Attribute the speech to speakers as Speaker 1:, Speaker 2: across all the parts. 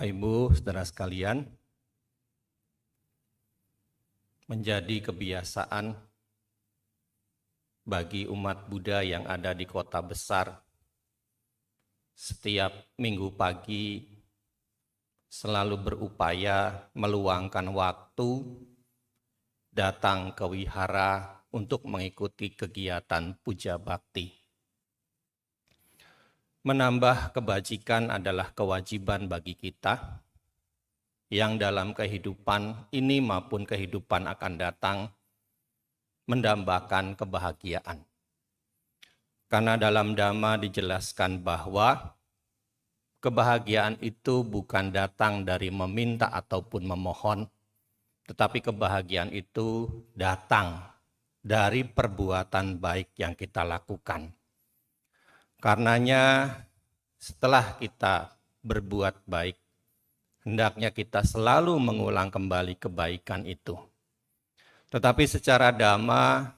Speaker 1: Bapak Ibu, saudara sekalian, menjadi kebiasaan bagi umat Buddha yang ada di kota besar, setiap minggu pagi selalu berupaya meluangkan waktu datang ke wihara untuk mengikuti kegiatan puja bakti. Menambah kebajikan adalah kewajiban bagi kita yang dalam kehidupan ini maupun kehidupan akan datang mendambakan kebahagiaan. Karena dalam Dhamma dijelaskan bahwa kebahagiaan itu bukan datang dari meminta ataupun memohon, tetapi kebahagiaan itu datang dari perbuatan baik yang kita lakukan. Karenanya setelah kita berbuat baik, hendaknya kita selalu mengulang kembali kebaikan itu. Tetapi secara Dhamma,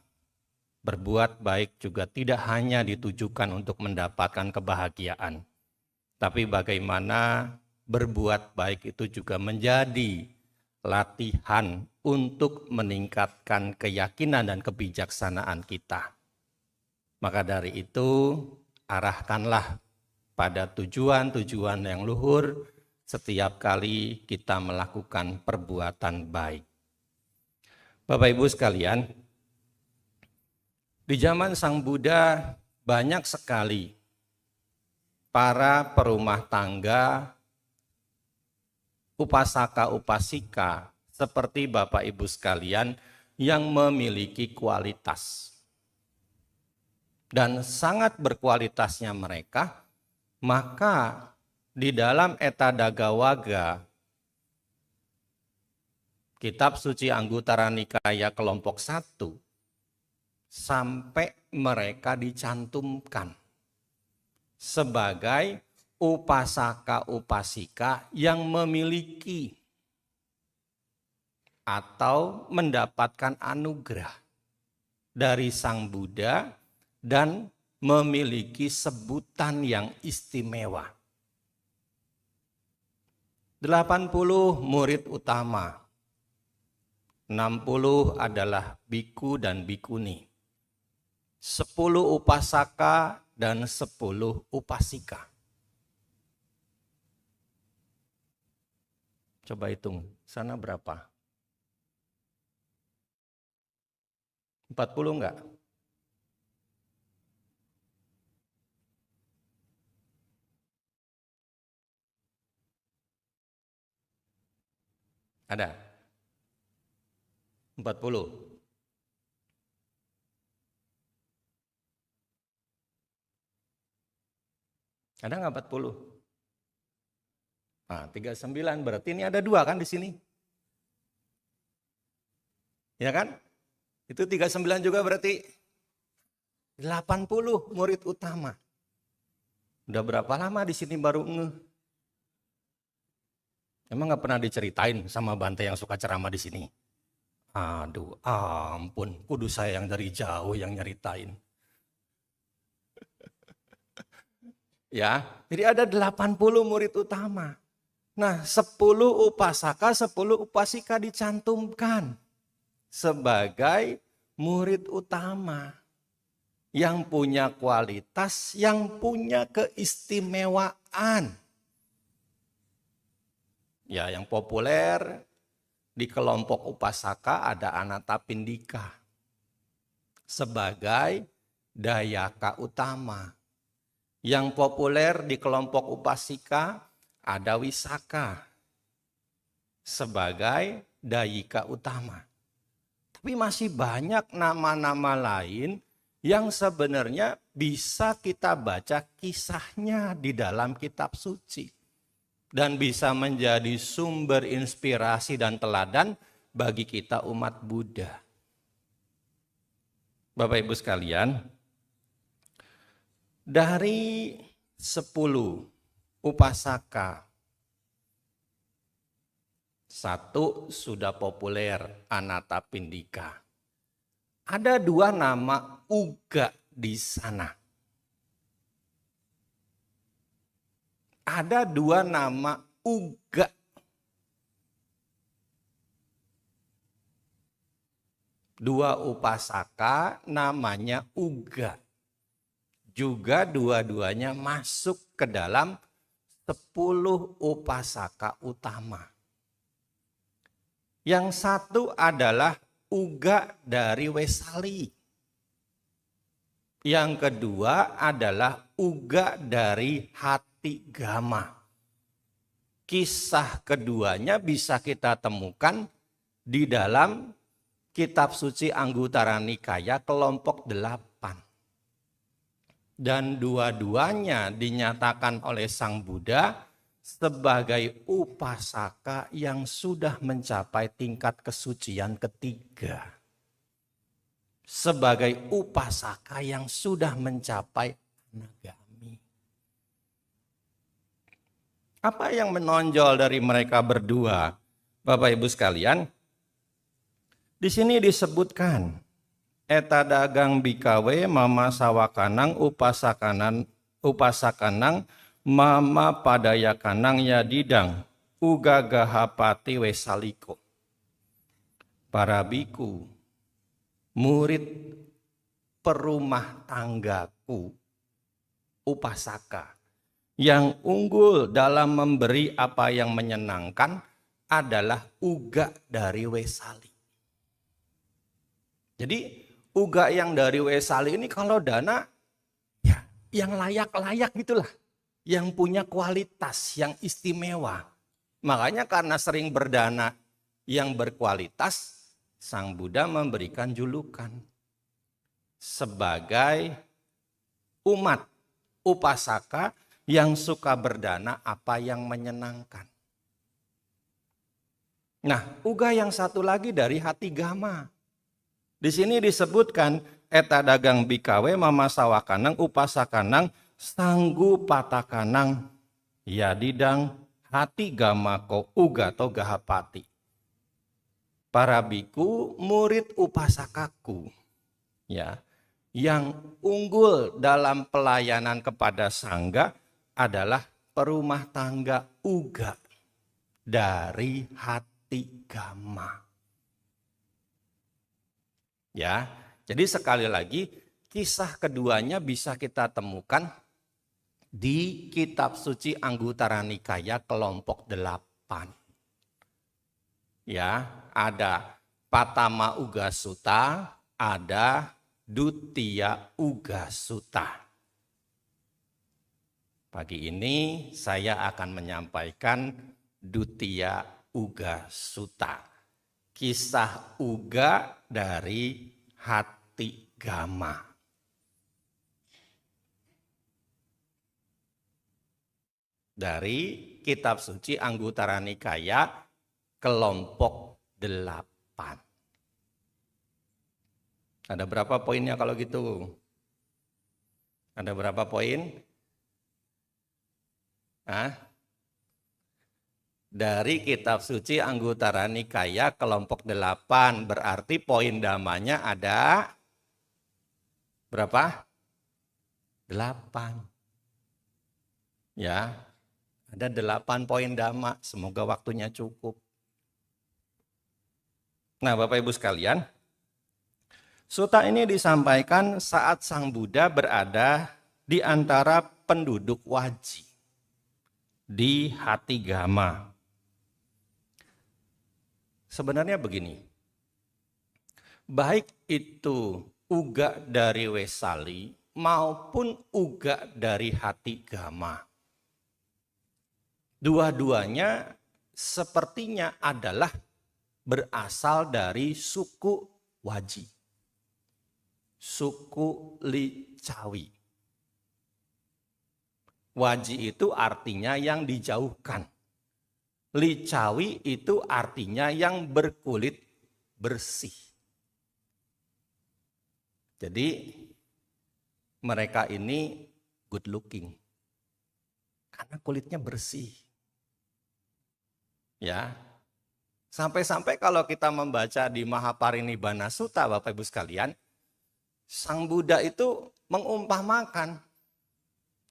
Speaker 1: berbuat baik juga tidak hanya ditujukan untuk mendapatkan kebahagiaan. Tapi bagaimana berbuat baik itu juga menjadi latihan untuk meningkatkan keyakinan dan kebijaksanaan kita. Maka dari itu, arahkanlah pada tujuan-tujuan yang luhur setiap kali kita melakukan perbuatan baik. Bapak Ibu sekalian, di zaman Sang Buddha banyak sekali para perumah tangga, upasaka-upasika seperti Bapak Ibu sekalian yang memiliki kualitas. Dan sangat berkualitasnya mereka, maka di dalam Etadagawaga, Kitab Suci Anggutara Nikaya kelompok 1, sampai mereka dicantumkan sebagai upasaka-upasika yang memiliki atau mendapatkan anugerah dari Sang Buddha dan memiliki sebutan yang istimewa. 80 murid utama, 60 adalah biku dan bikuni, 10 upasaka dan 10 upasika. Coba hitung, sana berapa? 40 enggak? Ada? 40. Ada nggak 40? Nah, 39 berarti ini ada 2 kan di sini? Ya kan? Itu 39 juga berarti 80 murid utama. Udah berapa lama di sini baru ngeh? Emang nggak pernah diceritain sama Bante yang suka ceramah di sini? Aduh, ampun, kudu saya yang dari jauh yang nyeritain. Ya, jadi ada 80 murid utama. Nah, 10 upasaka, 10 upasika dicantumkan sebagai murid utama yang punya kualitas, yang punya keistimewaan. Ya, yang populer di kelompok upasaka ada Anatapindika sebagai dayaka utama. Yang populer di kelompok upasika ada Wisaka sebagai dayika utama. Tapi masih banyak nama-nama lain yang sebenarnya bisa kita baca kisahnya di dalam kitab suci. Dan bisa menjadi sumber inspirasi dan teladan bagi kita umat Buddha. Bapak Ibu sekalian, dari 10 upasaka, 1 sudah populer, Anatapindika. Ada 2 nama Uga di sana. Ada 2 nama uga. Dua upasaka namanya uga. Juga dua-duanya masuk ke dalam 10 upasaka utama. Yang satu adalah uga dari Wesali. Yang kedua adalah uga dari Hatigama. Kisah keduanya bisa kita temukan di dalam Kitab Suci Anggutara Nikaya kelompok 8. Dan dua-duanya dinyatakan oleh Sang Buddha sebagai upasaka yang sudah mencapai tingkat kesucian ketiga. Sebagai upasaka yang sudah mencapai anagami. Apa yang menonjol dari mereka berdua, Bapak Ibu sekalian? Di sini disebutkan eta dagang bikawe mama sawakanang upasakanang mama padayakanang yadidang uga gahapati wesaliko. Para biku, murid perumah tanggaku, upasaka, yang unggul dalam memberi apa yang menyenangkan adalah uga dari Wesali. Jadi uga yang dari Wesali ini kalau dana ya yang layak-layak gitulah. Yang punya kualitas yang istimewa. Makanya karena sering berdana yang berkualitas, Sang Buddha memberikan julukan sebagai umat upasaka yang suka berdana apa yang menyenangkan. Nah, uga yang satu lagi dari Hatigama. Di sini disebutkan eta dagang bikawe mama sawakanang upasakanang sanggu patakanang yadidang Hatigama ko uga to gahapati. Para biku murid upasakaku ya yang unggul dalam pelayanan kepada sangga adalah perumah tangga uga dari Hatigama. Ya, jadi sekali lagi kisah keduanya bisa kita temukan di Kitab Suci Anggutara Nikaya kelompok 8. Ya, ada Patama Uga Sutta, ada Duttiya Uga Sutta. Pagi ini saya akan menyampaikan Duttiya Uga Sutta. Kisah uga dari Hatigama. Dari Kitab Suci Anggutara Nikaya kelompok 8. Ada berapa poinnya kalau gitu? Ada berapa poin? Dari Kitab Suci Anggutara Nikaya kelompok 8 berarti poin damanya ada berapa? 8. Ya, ada 8 poin dhamma. Semoga waktunya cukup. Nah, Bapak Ibu sekalian, sutta ini disampaikan saat Sang Buddha berada di antara penduduk Waji di Hatigama. Sebenarnya begini, baik itu uga dari Wesali maupun uga dari Hatigama, dua-duanya sepertinya adalah berasal dari suku Waji, suku Licawi. Waji itu artinya yang dijauhkan. Licawi itu artinya yang berkulit bersih. Jadi mereka ini good looking. Karena kulitnya bersih. Ya. Sampai-sampai kalau kita membaca di Mahaparinibbana Sutta, Bapak Ibu sekalian, Sang Buddha itu mengumpamakan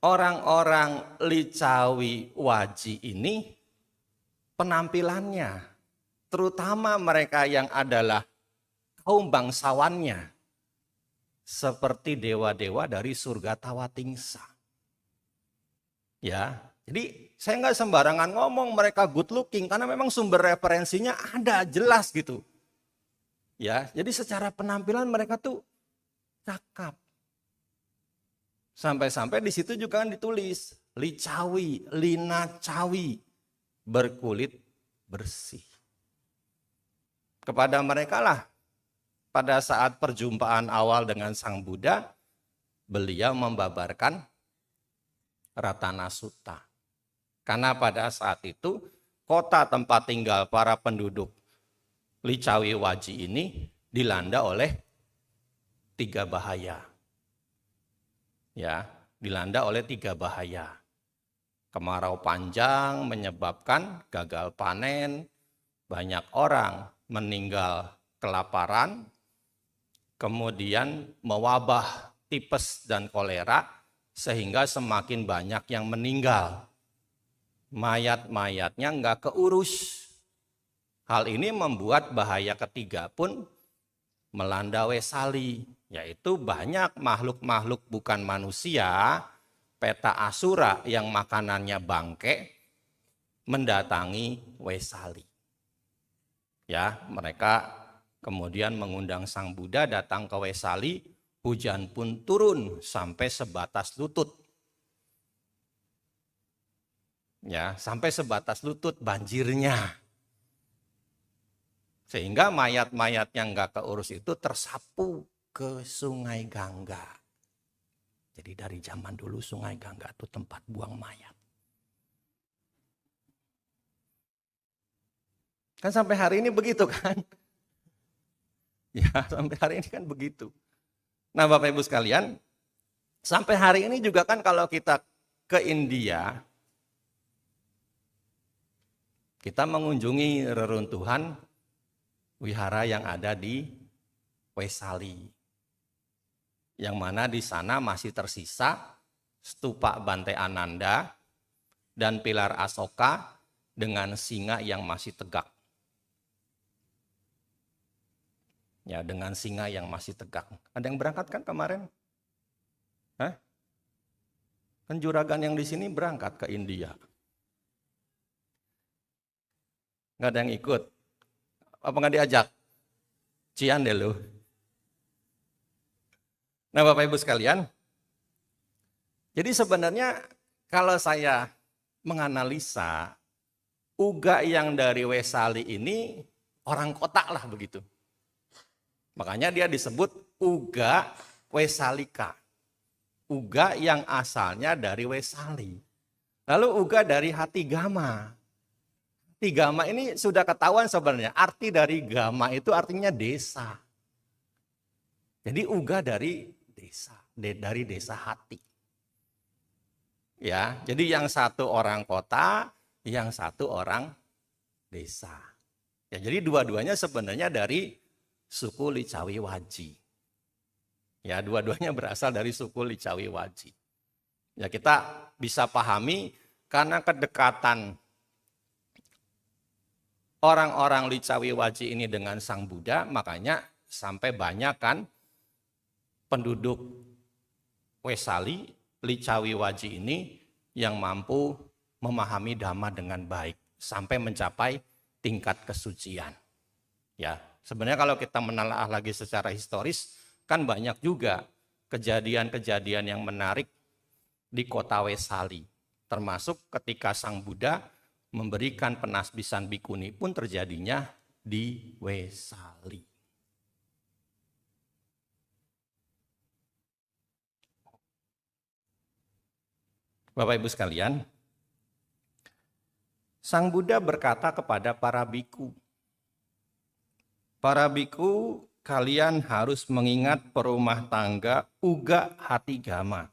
Speaker 1: orang-orang Licawi Waji ini penampilannya, terutama mereka yang adalah kaum bangsawannya, seperti dewa-dewa dari surga Tawatingsa. Ya, jadi saya nggak sembarangan ngomong mereka good looking karena memang sumber referensinya ada jelas gitu. Ya, jadi secara penampilan mereka tuh cakep. Sampai-sampai di situ juga kan ditulis licawi, lina cawi, berkulit bersih. Kepada mereka lah pada saat perjumpaan awal dengan Sang Buddha, beliau membabarkan Ratana Sutta. Karena pada saat itu kota tempat tinggal para penduduk Licawi Waji ini dilanda oleh 3 bahaya. Ya, dilanda oleh 3 bahaya. Kemarau panjang menyebabkan gagal panen, banyak orang meninggal kelaparan, kemudian mewabah tipes dan kolera, sehingga semakin banyak yang meninggal. Mayat-mayatnya nggak keurus. Hal ini membuat bahaya ketiga pun melanda Wesali, yaitu banyak makhluk-makhluk bukan manusia, peta asura yang makanannya bangke, mendatangi Wesali. Ya, mereka kemudian mengundang Sang Buddha datang ke Wesali, hujan pun turun sampai sebatas lutut. Ya, sampai sebatas lutut banjirnya. Sehingga mayat-mayat yang nggak keurus itu tersapu ke Sungai Gangga. Jadi dari zaman dulu Sungai Gangga itu tempat buang mayat. Kan sampai hari ini begitu kan? Ya, sampai hari ini kan begitu. Nah, Bapak Ibu sekalian, sampai hari ini juga kan kalau kita ke India, kita mengunjungi reruntuhan wihara yang ada di Wesali. Yang mana di sana masih tersisa stupa Bante Ananda dan pilar Asoka dengan singa yang masih tegak. Ya, dengan singa yang masih tegak. Ada yang berangkat kan kemarin? Hah? Kan juragan yang di sini berangkat ke India. Nggak ada yang ikut. Apa nggak diajak? Cian deh lu. Nah, Bapak Ibu sekalian, jadi sebenarnya kalau saya menganalisa, Uga yang dari Wesali ini orang kota lah begitu. Makanya dia disebut Uga Wesalika. Uga yang asalnya dari Wesali. Lalu Uga dari Hati Gama. Hati Gama ini sudah ketahuan sebenarnya. Arti dari Gama itu artinya desa. Jadi Uga dari desa, dari desa hati. Ya, jadi yang satu orang kota, yang satu orang desa. Ya, jadi dua-duanya sebenarnya dari suku Licawi Waji. Ya, dua-duanya berasal dari suku Licawi Waji. Ya, kita bisa pahami karena kedekatan orang-orang Licawi Waji ini dengan Sang Buddha, makanya sampai banyak kan penduduk Wesali, Licawi Waji ini yang mampu memahami Dhamma dengan baik sampai mencapai tingkat kesucian. Ya, sebenarnya kalau kita menelaah lagi secara historis, kan banyak juga kejadian-kejadian yang menarik di kota Wesali. Termasuk ketika Sang Buddha memberikan penasbisan bikuni pun terjadinya di Wesali. Bapak Ibu sekalian, Sang Buddha berkata kepada para biku, "Para biku, kalian harus mengingat perumah tangga Uga Hati Gama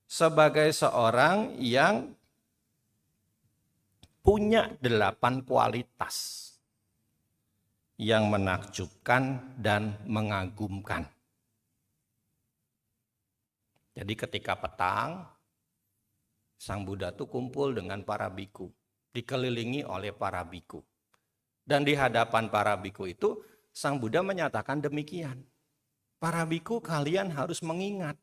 Speaker 1: sebagai seorang yang punya 8 kualitas yang menakjubkan dan mengagumkan." Jadi ketika petang, Sang Buddha itu kumpul dengan para biku. dikelilingi oleh para biku. Dan di hadapan para biku itu, Sang Buddha menyatakan demikian. Para biku, kalian harus mengingat,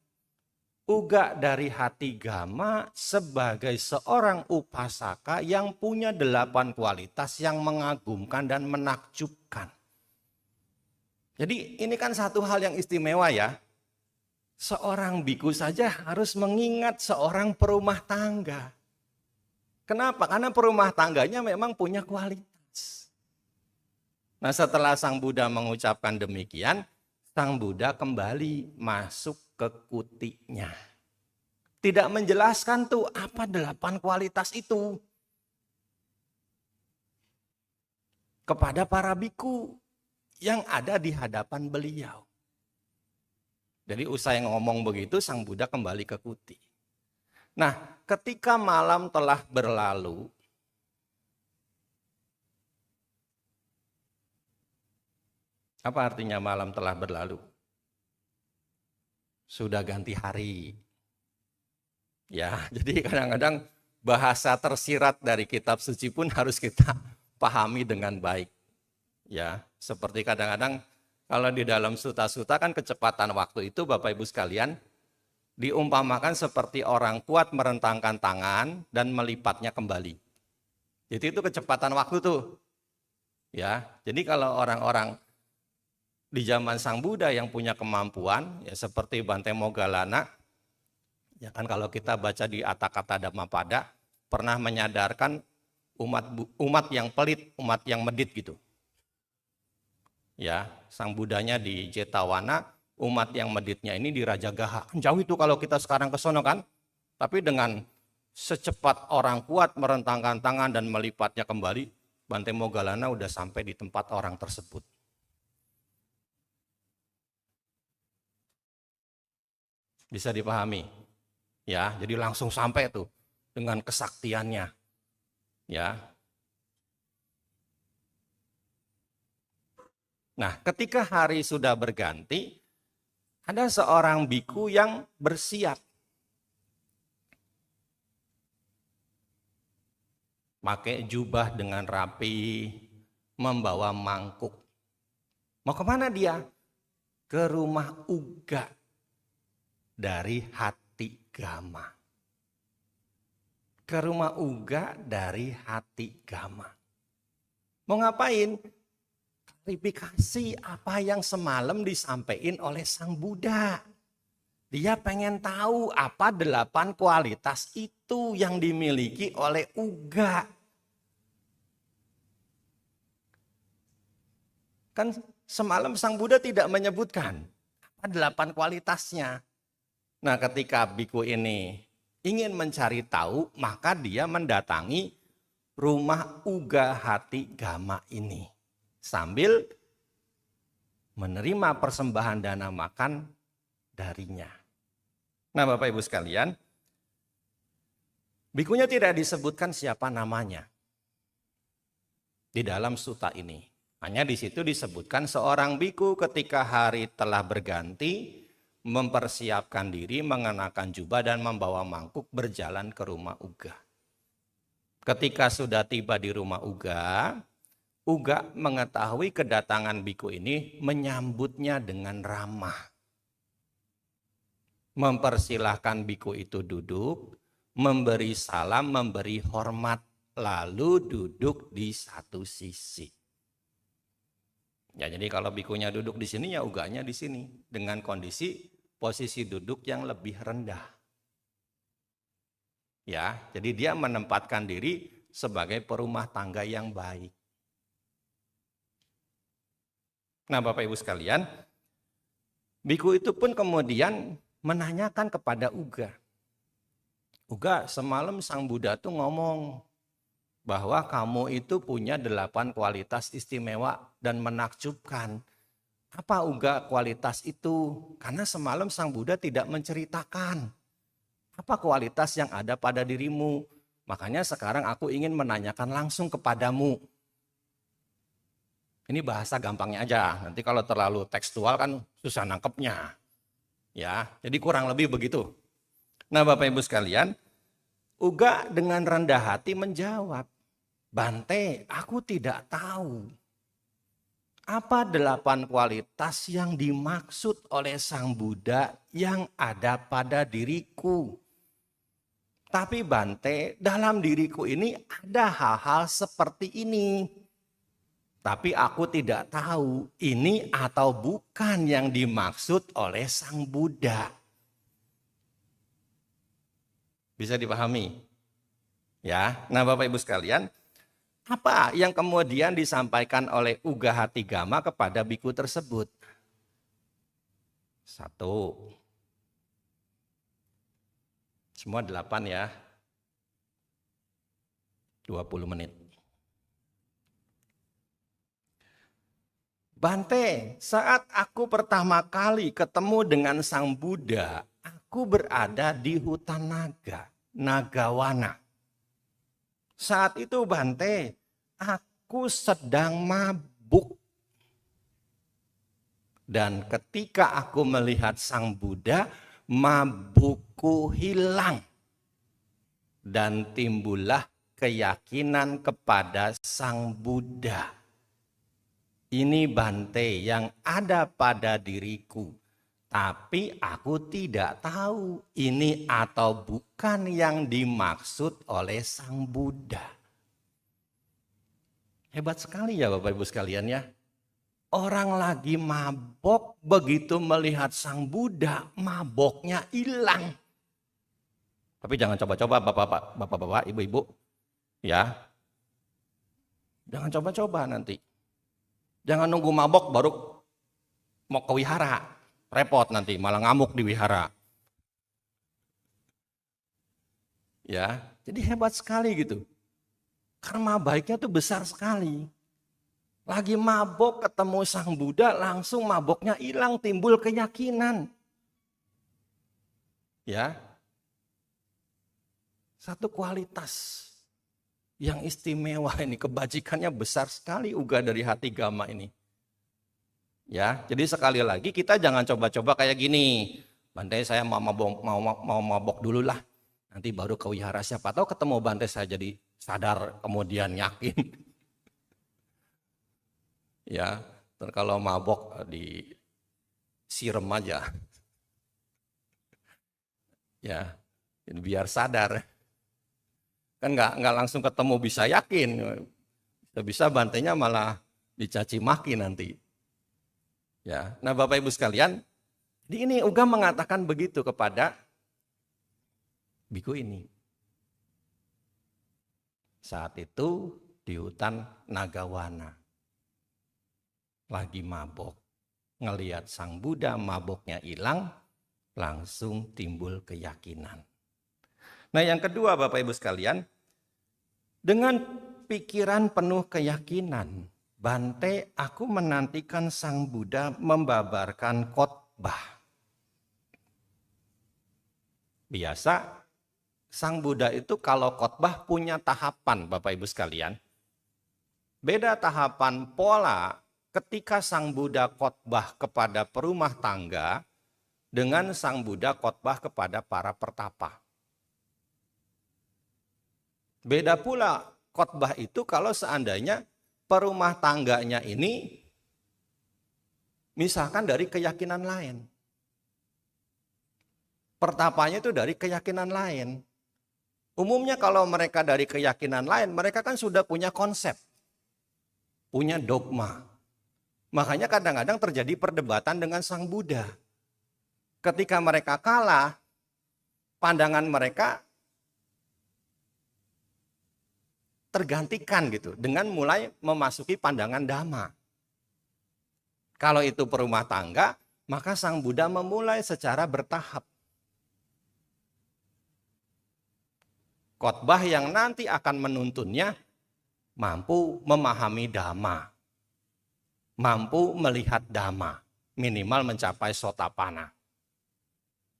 Speaker 1: Uga dari hati Gama sebagai seorang upasaka yang punya 8 kualitas yang mengagumkan dan menakjubkan. Jadi ini kan satu hal yang istimewa ya. Seorang biku saja harus mengingat seorang perumah tangga. Kenapa? Karena perumah tangganya memang punya kualitas. Nah, setelah Sang Buddha mengucapkan demikian, Sang Buddha kembali masuk ke kutinya. Tidak menjelaskan tuh apa 8 kualitas itu kepada para biku yang ada di hadapan beliau. Jadi usai ngomong begitu, Sang Buddha kembali ke kuti. Nah, ketika malam telah berlalu, apa artinya malam telah berlalu? Sudah ganti hari. Ya, jadi kadang-kadang bahasa tersirat dari kitab suci pun harus kita pahami dengan baik. Ya, seperti kadang-kadang kalau di dalam suta-suta kan kecepatan waktu itu Bapak Ibu sekalian diumpamakan seperti orang kuat merentangkan tangan dan melipatnya kembali. Jadi itu kecepatan waktu tuh. Ya, jadi kalau orang-orang di zaman Sang Buddha yang punya kemampuan ya seperti Bante Moggallana, ya kan kalau kita baca di Atthakatha Dhammapada pernah menyadarkan umat yang pelit, umat yang medit gitu. Ya, Sang Buddhanya di Jetavana, umat yang meditnya ini di Rajagaha. Jauh itu kalau kita sekarang ke sono kan. Tapi dengan secepat orang kuat merentangkan tangan dan melipatnya kembali, Bante Moggallana udah sampai di tempat orang tersebut. Bisa dipahami? Ya, jadi langsung sampai tuh dengan kesaktiannya. Ya. Nah, ketika hari sudah berganti, ada seorang biku yang bersiap. Pakai jubah dengan rapi, membawa mangkuk. Mau kemana dia? Ke rumah Uga dari hati Gama. Ke rumah Uga dari hati Gama. Mau ngapain? Klarifikasi apa yang semalam disampaikan oleh Sang Buddha. Dia pengen tahu apa 8 kualitas itu yang dimiliki oleh Uga. Kan semalam Sang Buddha tidak menyebutkan apa 8 kualitasnya. Nah, ketika biku ini ingin mencari tahu, maka dia mendatangi rumah Uga hati Gama ini. Sambil menerima persembahan dana makan darinya. Nah, Bapak Ibu sekalian, bikunya tidak disebutkan siapa namanya di dalam suta ini. Hanya di situ disebutkan seorang biku ketika hari telah berganti, mempersiapkan diri, mengenakan jubah dan membawa mangkuk berjalan ke rumah Uga. Ketika sudah tiba di rumah Uga, Uga mengetahui kedatangan biku ini, menyambutnya dengan ramah. Mempersilahkan biku itu duduk, memberi salam, memberi hormat, lalu duduk di satu sisi. Ya, jadi kalau bikunya duduk di sini, ya Uganya di sini, dengan kondisi posisi duduk yang lebih rendah. Ya, jadi dia menempatkan diri sebagai perumah tangga yang baik. Nah, Bapak Ibu sekalian, biku itu pun kemudian menanyakan kepada Uga. Uga, semalam Sang Buddha tuh ngomong bahwa kamu itu punya 8 kualitas istimewa dan menakjubkan. Apa Uga kualitas itu? Karena semalam Sang Buddha tidak menceritakan apa kualitas yang ada pada dirimu. Makanya sekarang aku ingin menanyakan langsung kepadamu. Ini bahasa gampangnya aja, nanti kalau terlalu tekstual kan susah nangkepnya. Ya, jadi kurang lebih begitu. Nah, Bapak Ibu sekalian, Uga dengan rendah hati menjawab, Bante, aku tidak tahu apa 8 kualitas yang dimaksud oleh Sang Buddha yang ada pada diriku. Tapi Bante, dalam diriku ini ada hal-hal seperti ini. Tapi aku tidak tahu ini atau bukan yang dimaksud oleh Sang Buddha. Bisa dipahami? Ya, nah Bapak Ibu sekalian, apa yang kemudian disampaikan oleh Uga Hatigama kepada biku tersebut? Satu, semua 8 ya, 20 menit. Bante, saat aku pertama kali ketemu dengan Sang Buddha, aku berada di hutan naga, Nagawana. Saat itu Bante, aku sedang mabuk. Dan ketika aku melihat Sang Buddha, mabukku hilang. Dan timbullah keyakinan kepada Sang Buddha. Ini Bante yang ada pada diriku. Tapi aku tidak tahu ini atau bukan yang dimaksud oleh Sang Buddha. Hebat sekali ya Bapak Ibu sekalian ya. Orang lagi mabok, begitu melihat Sang Buddha, maboknya hilang. Tapi jangan coba-coba bapak-bapak, ibu-ibu. Ya. Jangan coba-coba nanti. Jangan nunggu mabok baru mau ke wihara. Repot nanti, malah ngamuk di wihara. Ya, jadi hebat sekali gitu. Karma baiknya tuh besar sekali. Lagi mabok ketemu Sang Buddha, langsung maboknya hilang, timbul keyakinan. Ya. Satu kualitas yang istimewa ini, kebajikannya besar sekali Uga dari Hatigama ini. Ya, jadi sekali lagi kita jangan coba-coba kayak gini. Bante saya mau mabok dulu lah. Nanti baru ke wihara, siapa tahu ketemu Bante saya jadi sadar kemudian yakin. Ya, kalau mabok di siram aja. Ya, biar sadar. Kan nggak langsung ketemu bisa yakin. Bisa Bantenya malah dicaci maki nanti. Ya, nah Bapak Ibu sekalian, di ini Uga mengatakan begitu kepada biku ini. Saat itu di hutan Nagawana. Lagi mabok. Ngelihat Sang Buddha maboknya hilang, langsung timbul keyakinan. Nah yang kedua Bapak Ibu sekalian, dengan pikiran penuh keyakinan, Bante, aku menantikan Sang Buddha membabarkan khotbah. Biasa Sang Buddha itu kalau khotbah punya tahapan Bapak Ibu sekalian. Beda tahapan pola ketika Sang Buddha khotbah kepada perumah tangga dengan Sang Buddha khotbah kepada para pertapa. Beda pula khotbah itu kalau seandainya perumah tangganya ini misalkan dari keyakinan lain. Pertapanya itu dari keyakinan lain. Umumnya kalau mereka dari keyakinan lain, mereka kan sudah punya konsep, punya dogma. Makanya kadang-kadang terjadi perdebatan dengan Sang Buddha. Ketika mereka kalah, pandangan mereka tergantikan gitu dengan mulai memasuki pandangan Dhamma. Kalau itu perumah tangga, maka Sang Buddha memulai secara bertahap. Khotbah yang nanti akan menuntunnya mampu memahami Dhamma, mampu melihat Dhamma, minimal mencapai Sotapanna.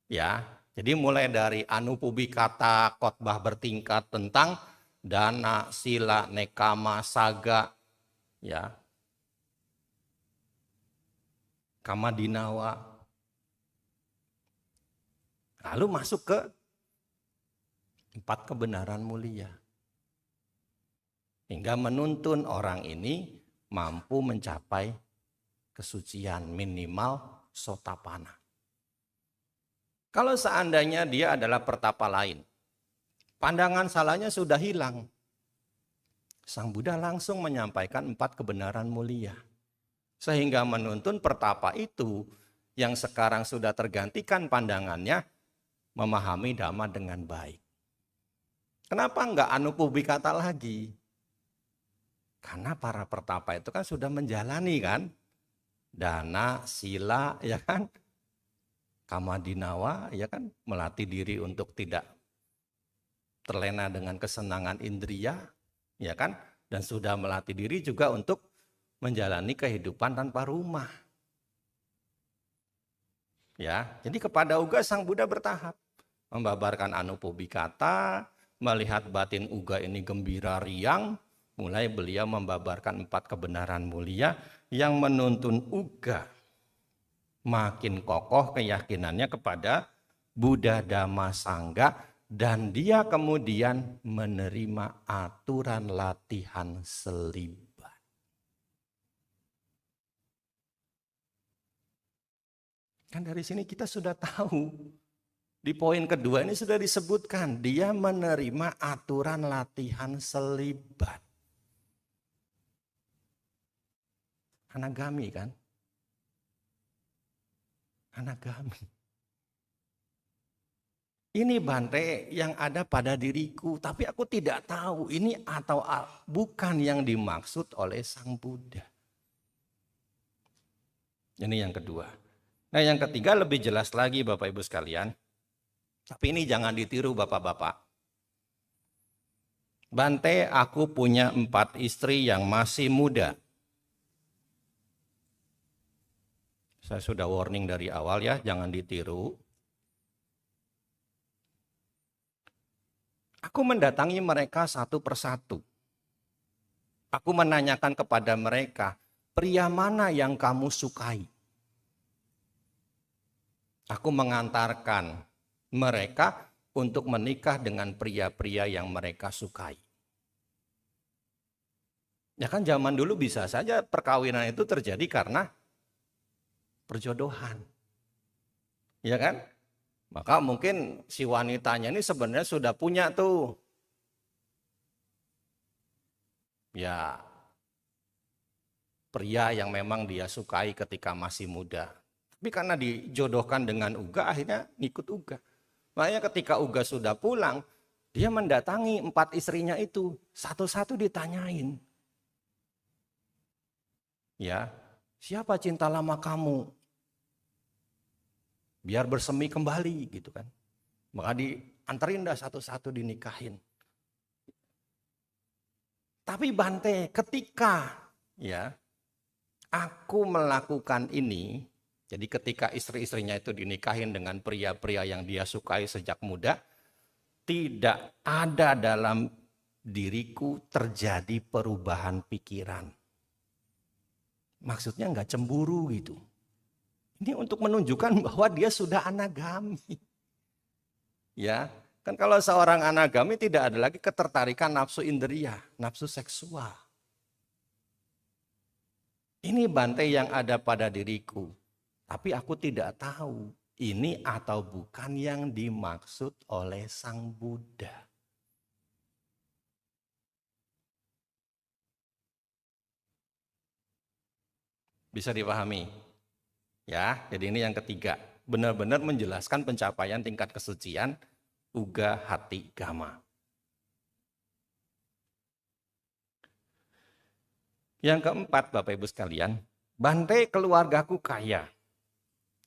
Speaker 1: Ya, jadi mulai dari Anupubikata, khotbah bertingkat tentang dana, sila, nekama, saga, ya, kamadinawa. Lalu masuk ke 4 kebenaran mulia. hingga menuntun orang ini mampu mencapai kesucian minimal sotapana. Kalau seandainya dia adalah pertapa lain, pandangan salahnya sudah hilang. Sang Buddha langsung menyampaikan 4 kebenaran mulia. Sehingga menuntun pertapa itu yang sekarang sudah tergantikan pandangannya, memahami Dhamma dengan baik. Kenapa enggak anupubikata lagi? Karena para pertapa itu kan sudah menjalani kan, dana, sila, ya kan, kamadinawa, ya kan, melatih diri untuk tidak terlena dengan kesenangan indria, ya kan, dan sudah melatih diri juga untuk menjalani kehidupan tanpa rumah. Ya, jadi kepada Uga Sang Buddha bertahap, membabarkan anupubikata, melihat batin Uga ini gembira riang, mulai beliau membabarkan 4 kebenaran mulia yang menuntun Uga makin kokoh keyakinannya kepada Buddha Dhamma Sangha, dan dia kemudian menerima aturan latihan selibat. Kan dari sini kita sudah tahu, di poin kedua ini sudah disebutkan, dia menerima aturan latihan selibat. Anagami kan? Anagami. Ini Bante yang ada pada diriku, tapi aku tidak tahu ini atau bukan yang dimaksud oleh Sang Buddha. Ini yang kedua. Nah, yang ketiga lebih jelas lagi Bapak Ibu sekalian. Tapi ini jangan ditiru Bapak-bapak. Bante, aku punya 4 istri yang masih muda. Saya sudah warning dari awal ya, jangan ditiru. Aku mendatangi mereka satu persatu. Aku menanyakan kepada mereka, pria mana yang kamu sukai? Aku mengantarkan mereka untuk menikah dengan pria-pria yang mereka sukai. Ya kan zaman dulu bisa saja perkawinan itu terjadi karena perjodohan. Ya kan? Maka mungkin si wanitanya ini sebenarnya sudah punya tuh. Ya, pria yang memang dia sukai ketika masih muda. Tapi karena dijodohkan dengan Uga, akhirnya ngikut Uga. Makanya ketika Uga sudah pulang, dia mendatangi 4 istrinya itu. Satu-satu ditanyain. Ya, siapa cinta lama kamu? Biar bersemi kembali gitu kan. Maka dianterin dah satu-satu dinikahin. Tapi Bante, ketika ya aku melakukan ini, jadi ketika istri-istrinya itu dinikahin dengan pria-pria yang dia sukai sejak muda, tidak ada dalam diriku terjadi perubahan pikiran. Maksudnya nggak cemburu gitu. Ini untuk menunjukkan bahwa dia sudah anagami. Ya, kan kalau seorang anagami tidak ada lagi ketertarikan nafsu indria, nafsu seksual. Ini Bante yang ada pada diriku, tapi aku tidak tahu ini atau bukan yang dimaksud oleh Sang Buddha. Bisa dipahami? Ya, jadi ini yang ketiga. Benar-benar menjelaskan pencapaian tingkat kesucian Uga Hati Gama. Yang keempat, Bapak Ibu sekalian, Bante, keluargaku kaya.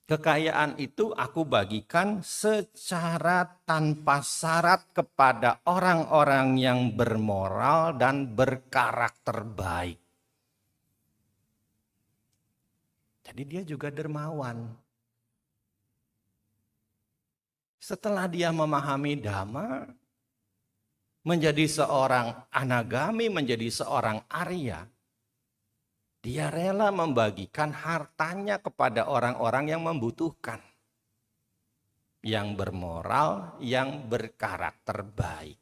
Speaker 1: Kekayaan itu aku bagikan secara tanpa syarat kepada orang-orang yang bermoral dan berkarakter baik. Jadi dia juga dermawan. Setelah dia memahami Dhamma, menjadi seorang anagami, menjadi seorang Arya, dia rela membagikan hartanya kepada orang-orang yang membutuhkan. Yang bermoral, yang berkarakter baik.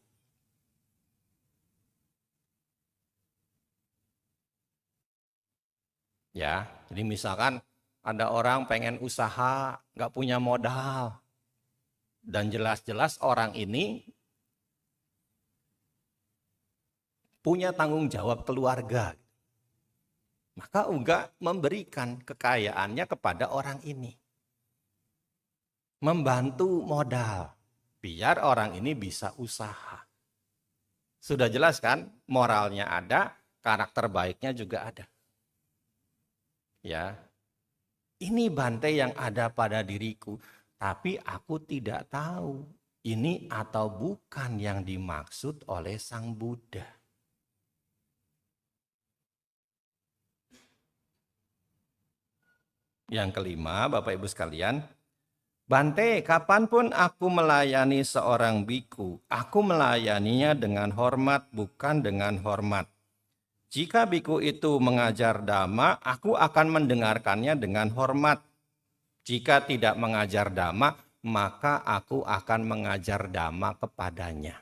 Speaker 1: Ya, jadi misalkan ada orang pengen usaha, nggak punya modal, dan jelas-jelas orang ini punya tanggung jawab keluarga. Maka Uga memberikan kekayaannya kepada orang ini. Membantu modal, biar orang ini bisa usaha. Sudah jelas kan, moralnya ada, karakter baiknya juga ada. Ya, ini Bante yang ada pada diriku, tapi aku tidak tahu ini atau bukan yang dimaksud oleh Sang Buddha. Yang kelima, Bapak Ibu sekalian, Bante, kapanpun aku melayani seorang biku, aku melayaninya dengan hormat, bukan dengan hormat. Jika biku itu mengajar dhamma, aku akan mendengarkannya dengan hormat. Jika tidak mengajar dhamma, maka aku akan mengajar dhamma kepadanya.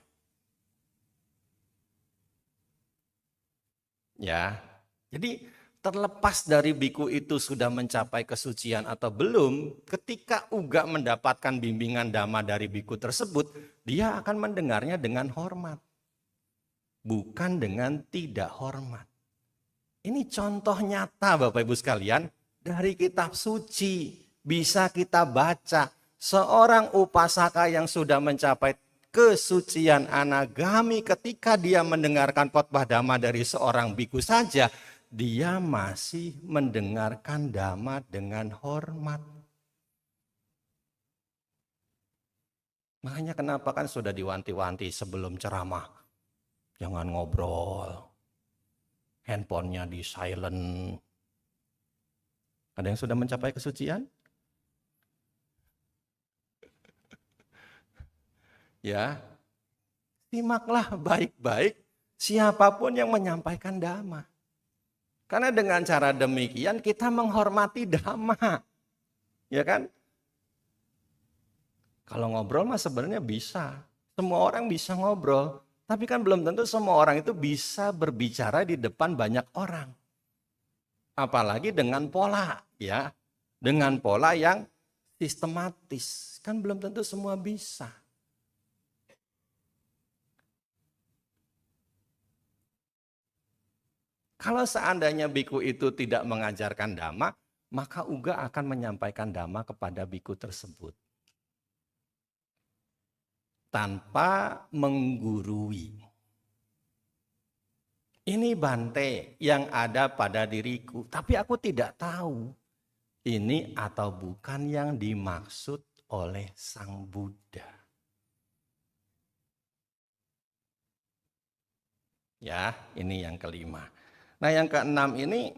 Speaker 1: Ya, jadi terlepas dari biku itu sudah mencapai kesucian atau belum, ketika Uga mendapatkan bimbingan dhamma dari biku tersebut, dia akan mendengarnya dengan hormat, bukan dengan tidak hormat. Ini contoh nyata Bapak Ibu sekalian, dari kitab suci bisa kita baca seorang upasaka yang sudah mencapai kesucian anagami, ketika dia mendengarkan khotbah dhamma dari seorang biku saja, dia masih mendengarkan dhamma dengan hormat. Makanya kenapa kan sudah diwanti-wanti sebelum ceramah, jangan ngobrol, handphonenya di silent. Ada yang sudah mencapai kesucian? Ya, simaklah baik-baik siapapun yang menyampaikan dhamma. Karena dengan cara demikian kita menghormati dhamma. Ya kan? Kalau ngobrol mah sebenarnya bisa. Semua orang bisa ngobrol. Tapi kan belum tentu semua orang itu bisa berbicara di depan banyak orang. Apalagi dengan pola, ya. Dengan pola yang sistematis. Kan belum tentu semua bisa. Kalau seandainya biku itu tidak mengajarkan dhamma, maka Uga akan menyampaikan dhamma kepada biku tersebut. Tanpa menggurui. Ini Bante yang ada pada diriku, tapi aku tidak tahu ini atau bukan yang dimaksud oleh Sang Buddha. Ya, ini yang kelima. Nah, yang keenam ini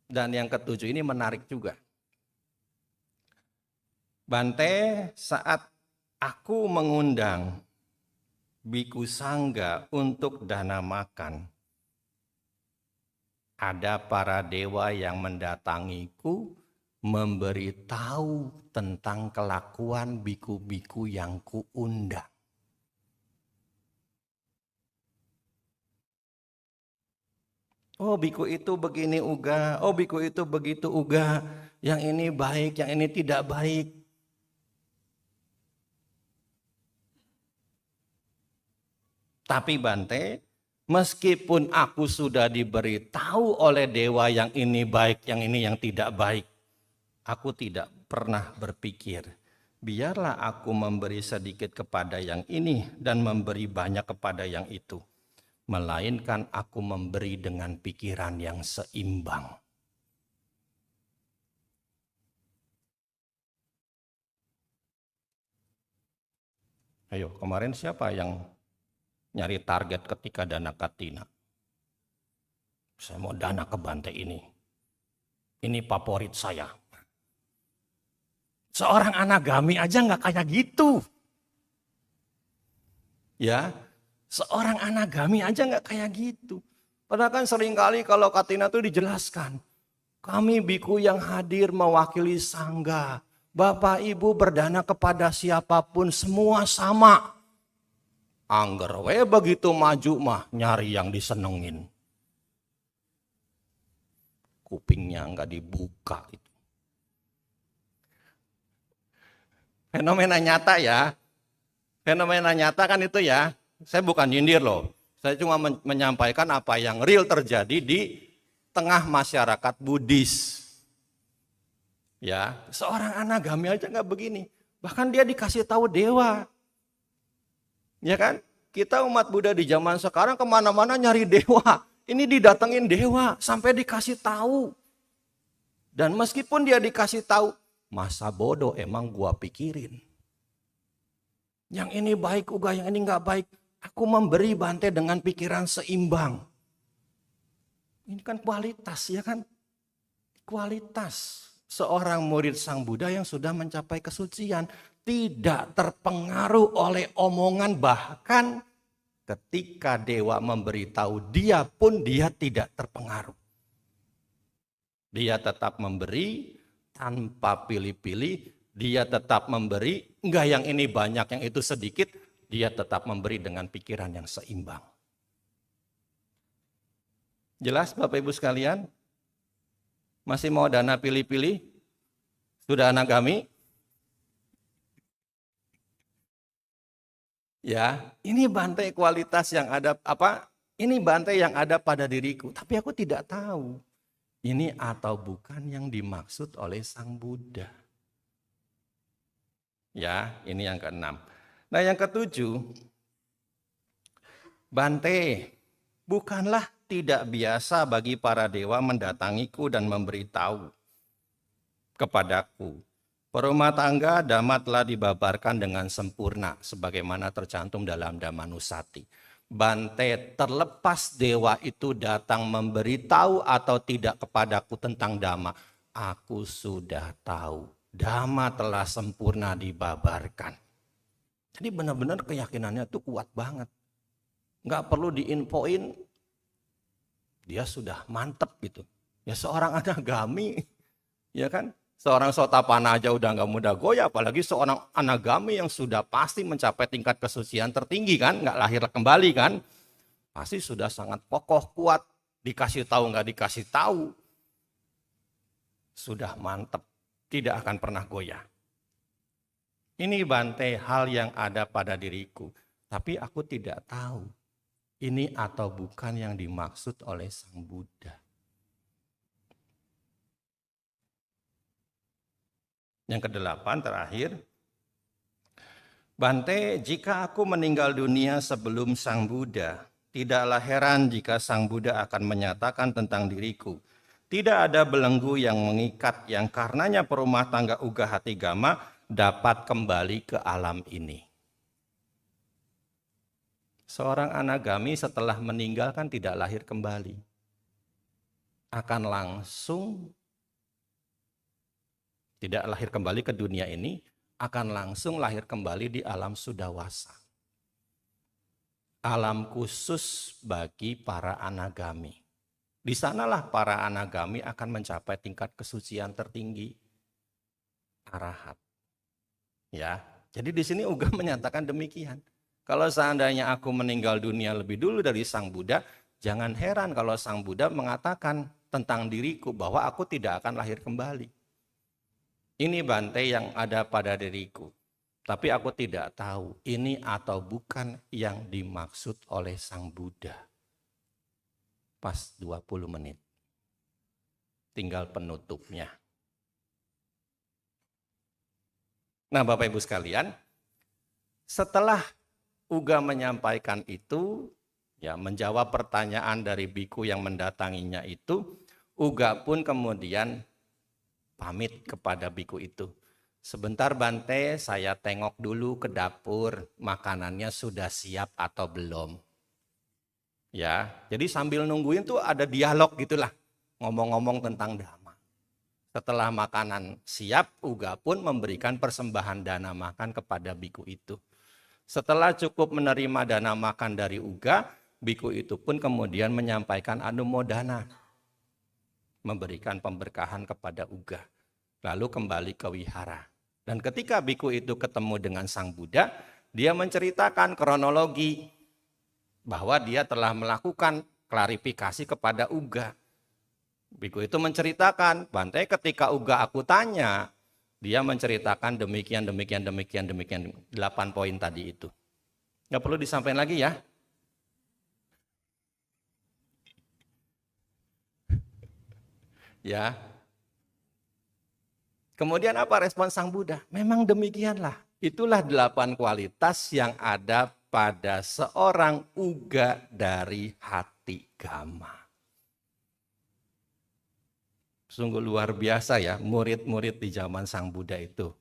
Speaker 1: dan yang ketujuh ini menarik juga. Bante, saat aku mengundang biku sangga untuk dana makan, ada para dewa yang mendatangiku memberitahu tentang kelakuan biku-biku yang kuundang. Oh, biku itu begini Uga, oh biku itu begitu Uga, yang ini baik, yang ini tidak baik. Tapi Bante, meskipun aku sudah diberitahu oleh dewa yang ini baik, yang ini yang tidak baik, aku tidak pernah berpikir, biarlah aku memberi sedikit kepada yang ini dan memberi banyak kepada yang itu. Melainkan aku memberi dengan pikiran yang seimbang. Ayo, kemarin siapa yang nyari target ketika dana katina? Saya mau dana ke Bante ini. Ini favorit saya. Seorang anagami aja nggak kayak gitu. Ya, seorang anagami aja nggak kayak gitu. Padahal kan seringkali kalau katina itu dijelaskan. Kami biku yang hadir mewakili sangga. Bapak Ibu berdana kepada siapapun semua sama. Angger we begitu maju mah nyari yang disenengin. kupingnya nggak dibuka. Fenomena nyata ya. Fenomena nyata kan itu ya. Saya bukan nyindir loh. Saya cuma menyampaikan apa yang real terjadi di tengah masyarakat Buddhis. Ya, seorang anagami aja nggak begini. Bahkan dia dikasih tahu dewa. Ya kan? Kita umat Buddha di zaman sekarang kemana-mana nyari dewa. Ini didatengin dewa sampai dikasih tahu. Dan meskipun dia dikasih tahu, masa bodoh emang gua pikirin. Yang ini baik Uga, yang ini nggak baik. Aku memberi Bante dengan pikiran seimbang. Ini kan kualitas ya kan? Kualitas seorang murid Sang Buddha yang sudah mencapai kesucian. Tidak terpengaruh oleh omongan, bahkan ketika dewa memberitahu dia pun dia tidak terpengaruh. Dia tetap memberi tanpa pilih-pilih, dia tetap memberi, enggak yang ini banyak, yang itu sedikit, dia tetap memberi dengan pikiran yang seimbang. Jelas Bapak Ibu sekalian? Masih mau dana pilih-pilih? Sudah anagami? Ya, ini Bante kualitas yang ada apa? Ini Bante yang ada pada diriku, tapi aku tidak tahu ini atau bukan yang dimaksud oleh Sang Buddha. Ya, ini yang keenam. Nah, yang ketujuh, Bante, bukanlah tidak biasa bagi para dewa mendatangiku dan memberitahu kepadaku. Perumah tangga Dhamma telah dibabarkan dengan sempurna sebagaimana tercantum dalam Dhammanusati. Bante, terlepas dewa itu datang memberitahu atau tidak kepadaku tentang Dhamma, aku sudah tahu. Dhamma telah sempurna dibabarkan. Jadi benar-benar keyakinannya itu kuat banget. Nggak perlu diinfoin, dia sudah mantep gitu. Ya seorang anagami, ya kan? Seorang sotapana aja udah nggak mudah goyah, apalagi seorang anagami yang sudah pasti mencapai tingkat kesucian tertinggi kan, nggak lahir kembali kan, pasti sudah sangat kokoh kuat, dikasih tahu nggak dikasih tahu, sudah mantep, tidak akan pernah goyah. Ini Bante hal yang ada pada diriku, tapi aku tidak tahu ini atau bukan yang dimaksud oleh Sang Buddha. Yang kedelapan terakhir, Bante, jika aku meninggal dunia sebelum Sang Buddha, tidaklah heran jika Sang Buddha akan menyatakan tentang diriku. Tidak ada belenggu yang mengikat yang karenanya perumah tangga Uga Hati Gama dapat kembali ke alam ini. Seorang anagami setelah meninggal kan tidak lahir kembali. Akan langsung tidak lahir kembali ke dunia ini, akan langsung lahir kembali di alam Sudawasa. Alam khusus bagi para anagami. Di sanalah para anagami akan mencapai tingkat kesucian tertinggi, arahat. Ya, jadi di sini Uga menyatakan demikian. Kalau seandainya aku meninggal dunia lebih dulu dari Sang Buddha, jangan heran kalau Sang Buddha mengatakan tentang diriku bahwa aku tidak akan lahir kembali. Ini Bante yang ada pada diriku. Tapi aku tidak tahu ini atau bukan yang dimaksud oleh Sang Buddha. Pas 20 menit. Tinggal penutupnya. Nah Bapak Ibu sekalian, setelah Uga menyampaikan itu, ya menjawab pertanyaan dari biku yang mendatanginya itu, Uga pun kemudian pamit kepada biku itu. Sebentar Bante, saya tengok dulu ke dapur, makanannya sudah siap atau belum. Ya, jadi sambil nungguin tuh ada dialog gitulah, ngomong-ngomong tentang Dhamma. Setelah makanan siap, Uga pun memberikan persembahan dana makan kepada biku itu. Setelah cukup menerima dana makan dari Uga, biku itu pun kemudian menyampaikan anumodana, memberikan pemberkahan kepada Uga. Lalu kembali ke wihara. Dan ketika biku itu ketemu dengan Sang Buddha, dia menceritakan kronologi bahwa dia telah melakukan klarifikasi kepada Uga. Biku itu menceritakan, Bante ketika uga aku tanya, dia menceritakan demikian, 8 poin tadi itu. Nggak perlu disampaikan lagi ya. Ya. Kemudian apa respon Sang Buddha? Memang demikianlah. Itulah 8 kualitas yang ada pada seorang uga dari hati Gama. Sungguh luar biasa ya, murid-murid di zaman Sang Buddha itu.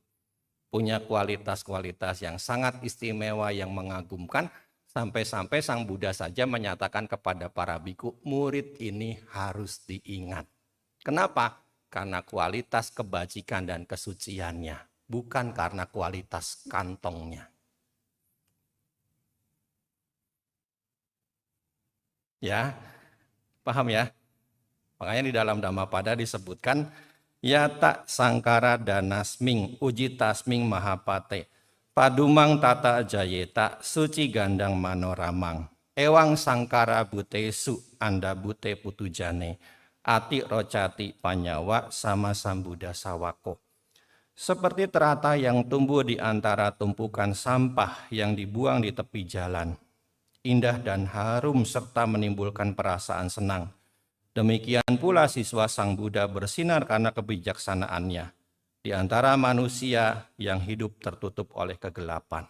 Speaker 1: Punya kualitas-kualitas yang sangat istimewa, yang mengagumkan. Sampai-sampai Sang Buddha saja menyatakan kepada para biku, murid ini harus diingat. Kenapa? Karena kualitas kebajikan dan kesuciannya, bukan karena kualitas kantongnya. Ya, paham ya? Makanya di dalam Dhammapada disebutkan yata sangkara danasming uji tasming mahapate padumang tata jayeta suci gandang manoramang ewang sangkara butesu anda bute putujane ati rocati panyawa sama sambuddha sawako. Seperti terata yang tumbuh di antara tumpukan sampah yang dibuang di tepi jalan, indah dan harum serta menimbulkan perasaan senang. Demikian pula siswa Sang Buddha bersinar karena kebijaksanaannya di antara manusia yang hidup tertutup oleh kegelapan.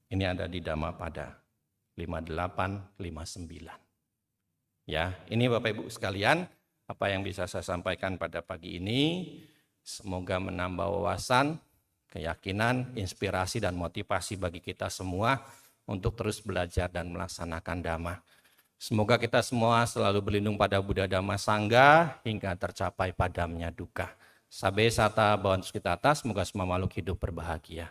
Speaker 1: Ini ada di Dhammapada 5859. Ya, ini Bapak Ibu sekalian, apa yang bisa saya sampaikan pada pagi ini. Semoga menambah wawasan, keyakinan, inspirasi dan motivasi bagi kita semua untuk terus belajar dan melaksanakan Dhamma. Semoga kita semua selalu berlindung pada Buddha Dhamma Sangha hingga tercapai padamnya duka. Sabe sata bhavantu kita atas, semoga semua makhluk hidup berbahagia.